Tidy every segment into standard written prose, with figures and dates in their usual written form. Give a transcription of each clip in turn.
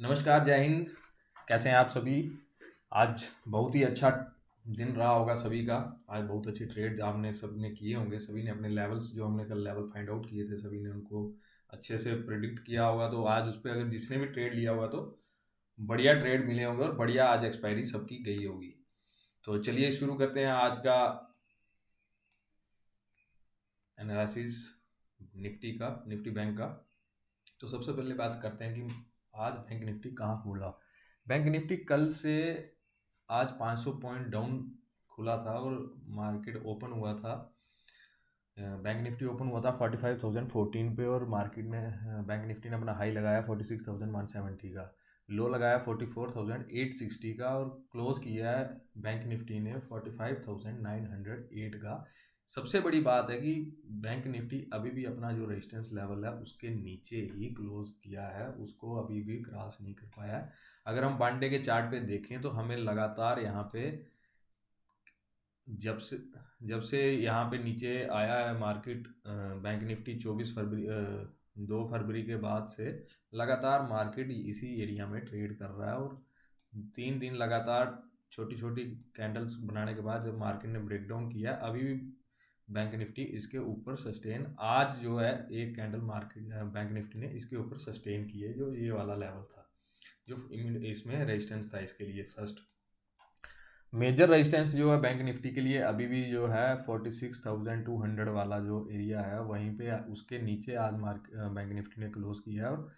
नमस्कार, जय हिंद। कैसे हैं आप सभी? आज बहुत ही अच्छा दिन रहा होगा सभी का। आज बहुत अच्छी ट्रेड आपने सबने किए होंगे। सभी ने अपने लेवल्स, जो हमने कल लेवल फाइंड आउट किए थे, सभी ने उनको अच्छे से प्रिडिक्ट किया होगा। तो आज उस पर अगर जिसने भी ट्रेड लिया होगा तो बढ़िया ट्रेड मिले होंगे और बढ़िया आज एक्सपायरी सबकी गई होगी। तो चलिए शुरू करते हैं आज का एनालिसिस निफ्टी बैंक का। तो सबसे पहले बात करते हैं कि आज बैंक निफ्टी कहाँ खुला। बैंक निफ्टी कल से आज 500 पॉइंट डाउन खुला था और मार्केट ओपन हुआ था। बैंक निफ्टी ओपन हुआ था 45,014 पे और मार्केट ने बैंक निफ्टी ने अपना हाई लगाया 46,170 का, लो लगाया 44,860 का और क्लोज किया है बैंक निफ्टी ने 45,908 का। सबसे बड़ी बात है कि बैंक निफ्टी अभी भी अपना जो रेजिस्टेंस लेवल है उसके नीचे ही क्लोज किया है, उसको अभी भी क्रॉस नहीं कर पाया है। अगर हम वन डे के चार्ट पे देखें तो हमें लगातार यहाँ पे जब से जब से यहाँ पे नीचे आया है मार्केट, बैंक निफ्टी 2 फरवरी के बाद से लगातार मार्केट इसी एरिया में ट्रेड कर रहा है और 3 दिन लगातार छोटी छोटी कैंडल्स बनाने के बाद जब मार्केट ने ब्रेकडाउन किया, अभी भी बैंक निफ्टी इसके ऊपर सस्टेन, आज जो है एक कैंडल मार्केट बैंक निफ्टी ने इसके ऊपर सस्टेन की है, जो ये वाला लेवल था, जो इसमें रेजिस्टेंस था इसके लिए। फर्स्ट मेजर रेजिस्टेंस जो है बैंक निफ्टी के लिए अभी भी जो है 46,200 वाला जो एरिया है, वहीं पे उसके नीचे आज बैंक निफ्टी ने क्लोज किया है और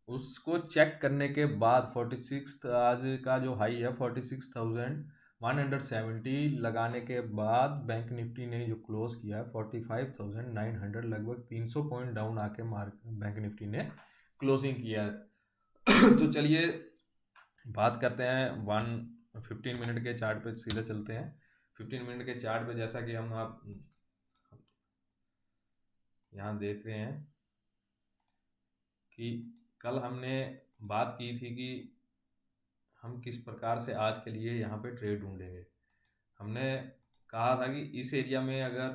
उसको चेक करने के बाद 46 आज का जो हाई है 46,170 लगाने के बाद बैंक निफ्टी ने जो क्लोज किया है 45,900, लगभग 300 पॉइंट डाउन आके बैंक निफ्टी ने क्लोजिंग किया है। तो चलिए बात करते हैं 15 मिनट के चार्ट पे, सीधे चलते हैं 15 मिनट के चार्ट पे। जैसा कि हम आप यहाँ देख रहे हैं कि कल हमने बात की थी कि हम किस प्रकार से आज के लिए यहाँ पे ट्रेड ढूंढेंगे। हमने कहा था कि इस एरिया में अगर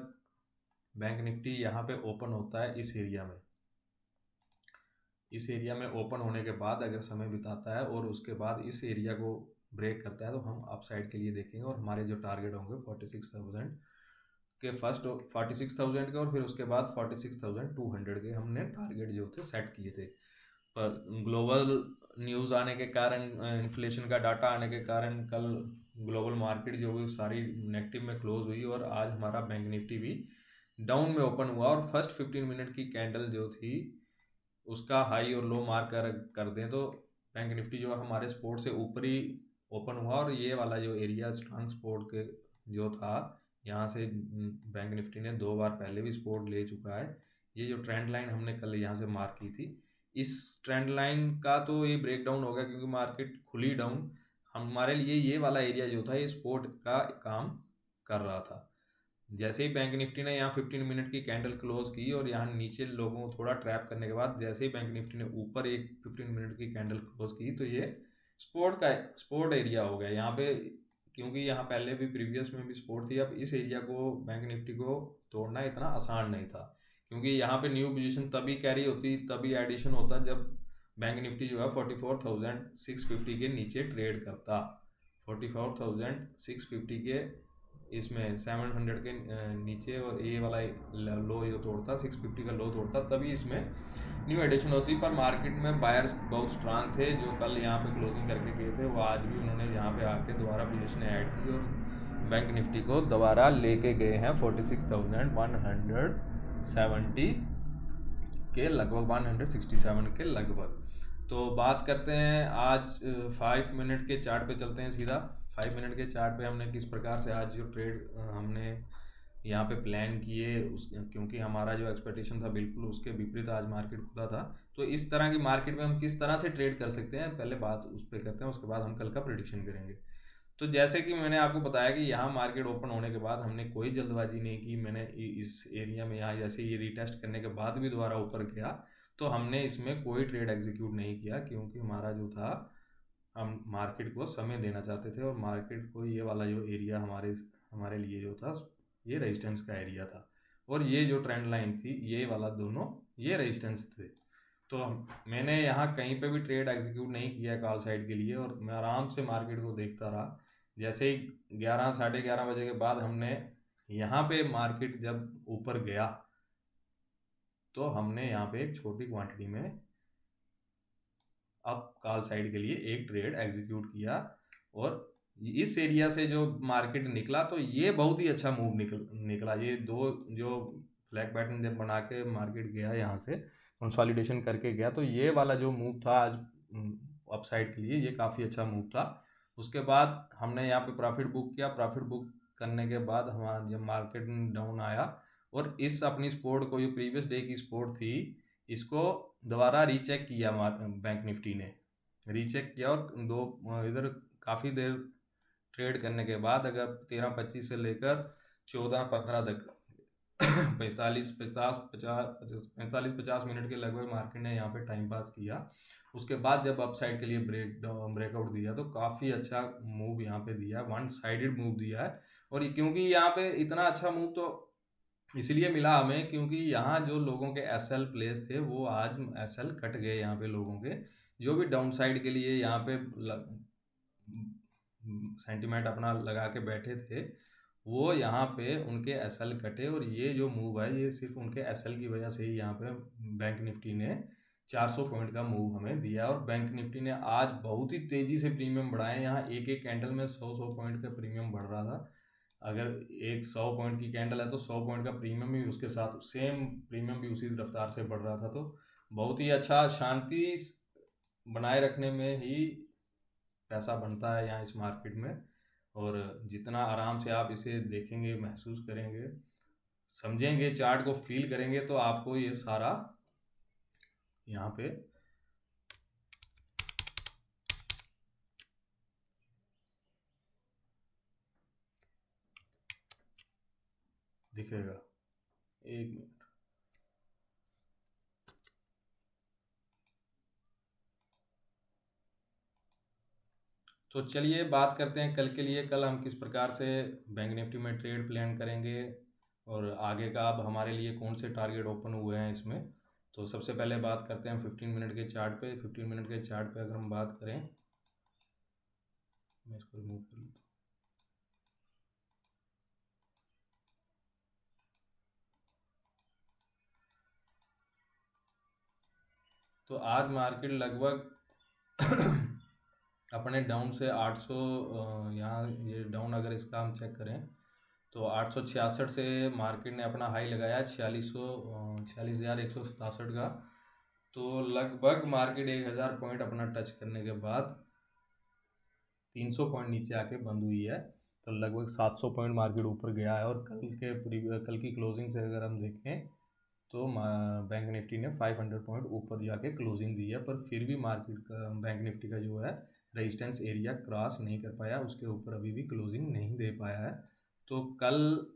बैंक निफ्टी यहाँ पे ओपन होता है, इस एरिया में ओपन होने के बाद अगर समय बिताता है और उसके बाद इस एरिया को ब्रेक करता है तो हम अपसाइड के लिए देखेंगे और हमारे जो टारगेट होंगे 46,000 के, फर्स्ट 46,000 के और फिर उसके बाद 46,200 के हमने टारगेट जो थे सेट किए थे। पर ग्लोबल न्यूज़ आने के कारण, इन्फ्लेशन का डाटा आने के कारण कल ग्लोबल मार्केट जो हुई सारी नेगेटिव में क्लोज हुई और आज हमारा बैंक निफ्टी भी डाउन में ओपन हुआ और फर्स्ट 15 मिनट की कैंडल जो थी उसका हाई और लो मार्क कर दें तो बैंक निफ्टी जो हमारे सपोर्ट से ऊपर ही ओपन हुआ और ये वाला जो एरिया स्ट्रांग सपोर्ट के जो था, यहाँ से बैंक निफ्टी ने 2 बार पहले भी सपोर्ट ले चुका है। ये जो ट्रेंड लाइन हमने कल यहाँ से मार्क की थी, इस ट्रेंड लाइन का तो ये ब्रेक डाउन हो गया क्योंकि मार्केट खुली डाउन। हमारे लिए ये वाला एरिया जो था ये सपोर्ट का काम कर रहा था। जैसे ही बैंक निफ्टी ने यहाँ 15 मिनट की कैंडल क्लोज की और यहाँ नीचे लोगों को थोड़ा ट्रैप करने के बाद जैसे ही बैंक निफ्टी ने ऊपर एक 15 मिनट की कैंडल क्लोज की तो ये स्पोर्ट एरिया हो गया यहाँ पे, क्योंकि यहाँ पहले भी प्रीवियस में भी सपोर्ट थी। अब इस एरिया को बैंक निफ्टी को तोड़ना इतना आसान नहीं था क्योंकि यहाँ पे न्यू पोजीशन तभी कैरी होती, तभी एडिशन होता जब बैंक निफ्टी जो है 44,650 के नीचे ट्रेड करता। 44,650 के इसमें 700 के नीचे और ये वाला लो जो तोड़ता 650 का लो तोड़ता तभी इसमें न्यू एडिशन होती। पर मार्केट में बायर्स बहुत स्ट्रांग थे जो कल यहाँ पे क्लोजिंग करके गए थे, वो आज भी उन्होंने यहाँ पे आके दोबारा पोजीशन ऐड की और बैंक निफ्टी को दोबारा लेके गए हैं 46,170 के लगभग, 167 के लगभग। तो बात करते हैं आज 5 मिनट के चार्ट पे चलते हैं सीधा। 5 मिनट के चार्ट पे हमने किस प्रकार से आज जो ट्रेड हमने यहाँ पे प्लान किए उस, क्योंकि हमारा जो एक्सपेक्टेशन था बिल्कुल उसके विपरीत आज मार्केट खुला था। तो इस तरह की मार्केट में हम किस तरह से ट्रेड कर सकते हैं पहले बात उस पर करते हैं, उसके बाद हम कल का प्रेडिक्शन करेंगे। तो जैसे कि मैंने आपको बताया कि यहाँ मार्केट ओपन होने के बाद हमने कोई जल्दबाजी नहीं की। मैंने इस एरिया में यहाँ जैसे ये रीटेस्ट करने के बाद भी दोबारा ऊपर गया तो हमने इसमें कोई ट्रेड एग्जीक्यूट नहीं किया क्योंकि हमारा जो था, हम मार्केट को समय देना चाहते थे और मार्केट को ये वाला जो एरिया हमारे हमारे लिए जो था ये रेजिस्टेंस का एरिया था और ये जो ट्रेंड लाइन थी ये वाला दोनों ये रेजिस्टेंस थे। तो मैंने यहाँ कहीं पे भी ट्रेड एग्जीक्यूट नहीं किया कॉल साइड के लिए, और मैं आराम से मार्केट को देखता रहा। जैसे ही 11 साढ़े 11 बजे के बाद हमने यहाँ पे मार्केट जब ऊपर गया तो हमने यहाँ पे एक छोटी क्वांटिटी में अब कॉल साइड के लिए एक ट्रेड एग्जीक्यूट किया, और इस एरिया से जो मार्केट निकला तो ये बहुत ही अच्छा मूव निकला। ये दो जो फ्लैग पैटर्न जब बना के मार्केट गया यहाँ से कंसोलिडेशन करके गया, तो ये वाला जो मूव था आज अपसाइड के लिए, ये काफ़ी अच्छा मूव था। उसके बाद हमने यहाँ पे प्रॉफिट बुक किया। प्रॉफिट बुक करने के बाद हमारा जब मार्केट डाउन आया और इस अपनी सपोर्ट को, जो प्रीवियस डे की सपोर्ट थी, इसको दोबारा रीचेक किया बैंक निफ्टी ने, रीचेक किया, और दो इधर काफ़ी देर ट्रेड करने के बाद अगर 13:25 से लेकर 14:15 तक 45-50 मिनट के लगभग मार्केट ने यहाँ पे टाइम पास किया। उसके बाद जब अपसाइड के लिए ब्रेकआउट दिया तो काफ़ी अच्छा मूव यहाँ पे दिया, वन साइडेड मूव दिया है। और क्योंकि यहाँ पे इतना अच्छा मूव तो इसलिए मिला हमें क्योंकि यहाँ जो लोगों के एसएल प्लेस थे वो आज एसएल कट गए। यहाँ पे लोगों के जो भी डाउन साइड के लिए यहाँ पे सेंटिमेंट अपना लगा के बैठे थे, वो यहाँ पे उनके एसएल कटे, और ये जो मूव है ये सिर्फ उनके एसएल की वजह से ही यहाँ पे बैंक निफ्टी ने 400 पॉइंट का मूव हमें दिया। और बैंक निफ्टी ने आज बहुत ही तेज़ी से प्रीमियम बढ़ाए। यहाँ एक एक कैंडल में 100 पॉइंट का प्रीमियम बढ़ रहा था। अगर एक 100 पॉइंट की कैंडल है तो 100 पॉइंट का प्रीमियम भी उसके साथ, सेम प्रीमियम भी उसी रफ्तार से बढ़ रहा था। तो बहुत ही अच्छा, शांति बनाए रखने में ही पैसा बनता है यहाँ इस मार्केट में। और जितना आराम से आप इसे देखेंगे, महसूस करेंगे, समझेंगे, चार्ट को फील करेंगे, तो आपको ये सारा यहाँ पे दिखेगा। एक मिनट। तो चलिए बात करते हैं कल के लिए। कल हम किस प्रकार से बैंक निफ्टी में ट्रेड प्लान करेंगे और आगे का अब हमारे लिए कौन से टारगेट ओपन हुए हैं इसमें। तो सबसे पहले बात करते हैं 15 मिनट के चार्ट पे। 15 मिनट के चार्ट पे अगर हम बात करें, मैं इसको रिमूव कर लेता हूँ। तो आज मार्केट लगभग अपने डाउन से 800, यहाँ ये डाउन अगर इसका हम चेक करें तो 866 से मार्केट ने अपना हाई लगाया 46,167 का। तो लगभग मार्केट 1000 पॉइंट अपना टच करने के बाद 300 पॉइंट नीचे आके बंद हुई है। तो लगभग 700 पॉइंट मार्केट ऊपर गया है। और कल की क्लोजिंग से अगर हम देखें तो बैंक निफ्टी ने 500 पॉइंट ऊपर जाके क्लोजिंग दी है, पर फिर भी मार्केट का, बैंक निफ्टी का जो है रेजिस्टेंस एरिया क्रॉस नहीं कर पाया, उसके ऊपर अभी भी क्लोजिंग नहीं दे पाया है। तो कल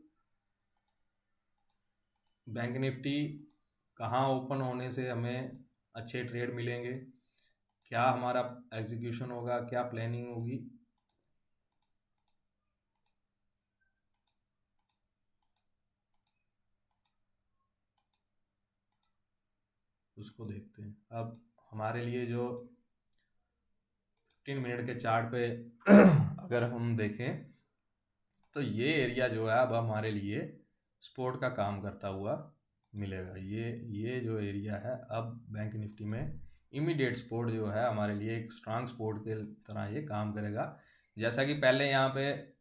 बैंक निफ्टी कहाँ ओपन होने से हमें अच्छे ट्रेड मिलेंगे, क्या हमारा एग्जीक्यूशन होगा, क्या प्लानिंग होगी, उसको देखते हैं। अब हमारे लिए जो 15 मिनट के चार्ट पे अगर हम देखें तो ये एरिया जो है अब हमारे लिए सपोर्ट का काम करता हुआ मिलेगा। ये जो एरिया है अब बैंक निफ्टी में इमीडिएट सपोर्ट जो है हमारे लिए एक स्ट्रांग सपोर्ट के तरह ये काम करेगा। जैसा कि पहले यहाँ पे,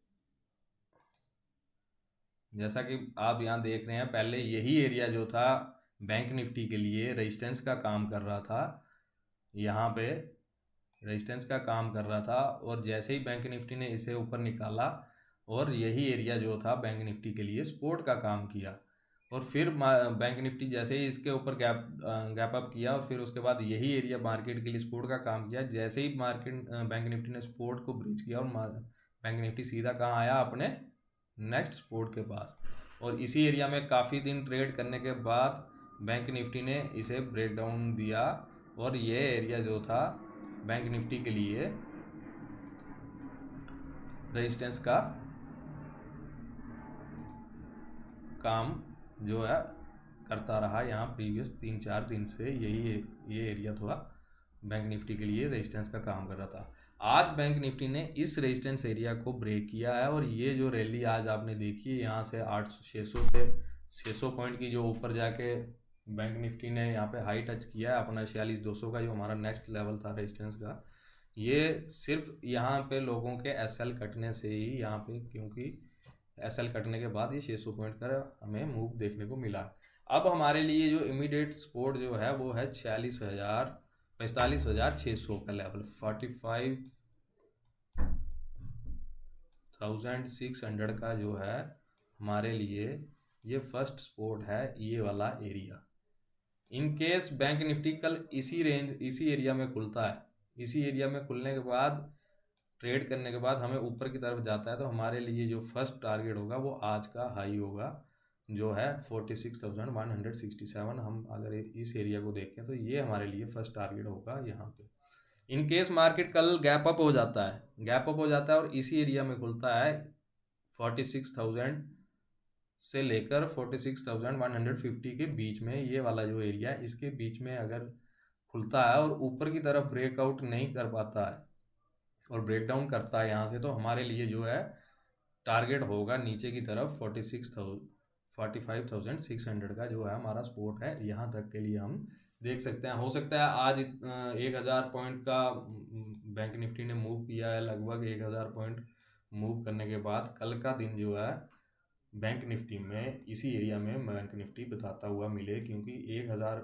जैसा कि आप यहाँ देख रहे हैं, पहले यही एरिया जो था बैंक निफ्टी के लिए रेजिस्टेंस का काम कर रहा था, यहाँ पे रेजिस्टेंस का काम कर रहा था। और जैसे ही बैंक निफ्टी ने इसे ऊपर निकाला और यही एरिया जो था बैंक निफ्टी के लिए सपोर्ट का काम किया, और फिर बैंक निफ्टी जैसे ही इसके ऊपर गैप अप किया, और फिर उसके बाद यही एरिया मार्केट के लिए सपोर्ट का काम किया। जैसे ही मार्केट बैंक निफ्टी ने सपोर्ट को ब्रीच किया और बैंक निफ्टी सीधा कहाँ आया, अपने नेक्स्ट सपोर्ट के पास। और इसी एरिया में काफ़ी दिन ट्रेड करने के बाद बैंक निफ्टी ने इसे ब्रेक डाउन दिया, और ये एरिया जो था बैंक निफ्टी के लिए रेजिस्टेंस का काम जो है करता रहा यहाँ प्रीवियस 3-4 दिन से। ये एरिया थोड़ा बैंक निफ्टी के लिए रेजिस्टेंस का काम कर रहा था। आज बैंक निफ्टी ने इस रेजिस्टेंस एरिया को ब्रेक किया है और ये जो रैली आज आपने देखी है यहाँ से 600 से 600 पॉइंट की जो ऊपर जाके बैंक निफ्टी ने यहाँ पे हाई टच किया है अपना 46,200 का, जो हमारा नेक्स्ट लेवल था रेजिस्टेंस का। ये सिर्फ यहाँ पे लोगों के एसएल कटने से ही यहाँ पे, क्योंकि एसएल कटने के बाद ये 600 पॉइंट का हमें मूव देखने को मिला। अब हमारे लिए जो इमीडिएट सपोर्ट जो है वो है 45,600 का लेवल, 45,600 का जो है हमारे लिए ये फर्स्ट सपोर्ट है, ये वाला area. In case bank Nifty कल इसी एरिया में खुलता है, इसी एरिया में खुलने के बाद ट्रेड करने के बाद हमें ऊपर की तरफ जाता है, तो हमारे लिए जो फर्स्ट टारगेट होगा वो आज का हाई होगा जो है 46,167। हम अगर इस एरिया को देखें तो ये हमारे लिए फर्स्ट टारगेट होगा यहाँ पे। इन केस मार्केट कल गैप अप हो जाता है और इसी एरिया में खुलता है 46,000 से लेकर 46,150 के बीच में, ये वाला जो एरिया है इसके बीच में अगर खुलता है और ऊपर की तरफ ब्रेकआउट नहीं कर पाता है और ब्रेकडाउन करता है यहाँ से, तो हमारे लिए जो है टारगेट होगा नीचे की तरफ 45,600 का जो है हमारा सपोर्ट है। यहाँ तक के लिए हम देख सकते हैं। हो सकता है आज 1,000 पॉइंट का बैंक निफ्टी ने मूव किया है, लगभग 1,000 पॉइंट मूव करने के बाद कल का दिन जो है बैंक निफ्टी में इसी एरिया में बैंक निफ्टी बताता हुआ मिले, क्योंकि 1,000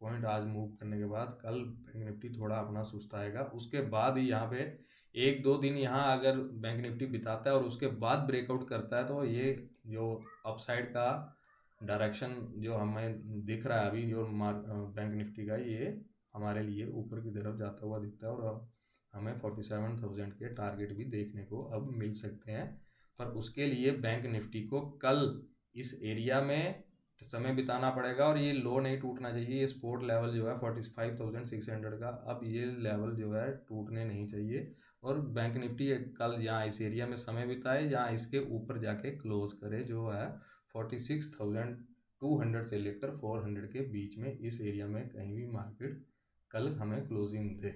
पॉइंट आज मूव करने के बाद कल बैंक निफ्टी थोड़ा अपना सुस्ताएगा। उसके बाद ही यहाँ पे 1-2 दिन यहाँ अगर बैंक निफ्टी बिताता है और उसके बाद ब्रेकआउट करता है, तो ये जो अपसाइड का डायरेक्शन जो हमें दिख रहा है अभी जो बैंक निफ्टी का, ये हमारे लिए ऊपर की तरफ जाता हुआ दिखता है और हमें 47,000 के टारगेट भी देखने को अब मिल सकते हैं। पर उसके लिए बैंक निफ्टी को कल इस एरिया में समय बिताना पड़ेगा और ये लो नहीं टूटना चाहिए। ये सपोर्ट लेवल जो है 45,600 का, अब ये लेवल जो है टूटने नहीं चाहिए और बैंक निफ्टी कल यहाँ इस एरिया में समय बिताए, यहाँ इसके ऊपर जाके क्लोज करे जो है 46,200 से लेकर 400 के बीच में। इस एरिया में कहीं भी मार्केट कल हमें क्लोजिंग दे।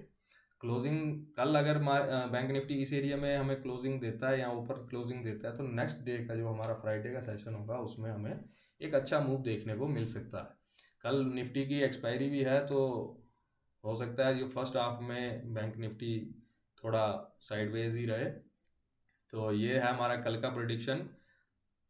कल अगर बैंक निफ्टी इस एरिया में हमें क्लोजिंग देता है या ऊपर क्लोजिंग देता है, तो नेक्स्ट डे का जो हमारा फ्राइडे का सेशन होगा उसमें हमें एक अच्छा मूव देखने को मिल सकता है। कल निफ्टी की एक्सपायरी भी है, तो हो सकता है जो फर्स्ट हाफ में बैंक निफ्टी थोड़ा साइडवेज ही रहे। तो ये है हमारा कल का प्रेडिक्शन।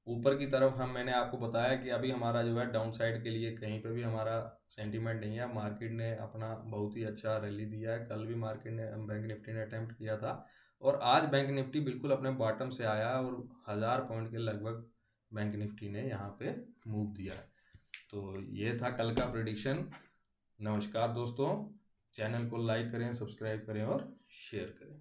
ऊपर की तरफ मैंने आपको बताया कि अभी हमारा जो है डाउन साइड के लिए कहीं पे भी हमारा सेंटीमेंट नहीं है। मार्केट ने अपना बहुत ही अच्छा रैली दिया है। कल भी मार्केट ने बैंक निफ्टी ने अटेम्प्ट किया था और आज बैंक निफ्टी बिल्कुल अपने बॉटम से आया और 1,000 पॉइंट के लगभग बैंक निफ्टी ने यहाँ पे मूव दिया है। तो ये था कल का प्रेडिक्शन। नमस्कार दोस्तों, चैनल को लाइक करें, सब्सक्राइब करें और शेयर करें।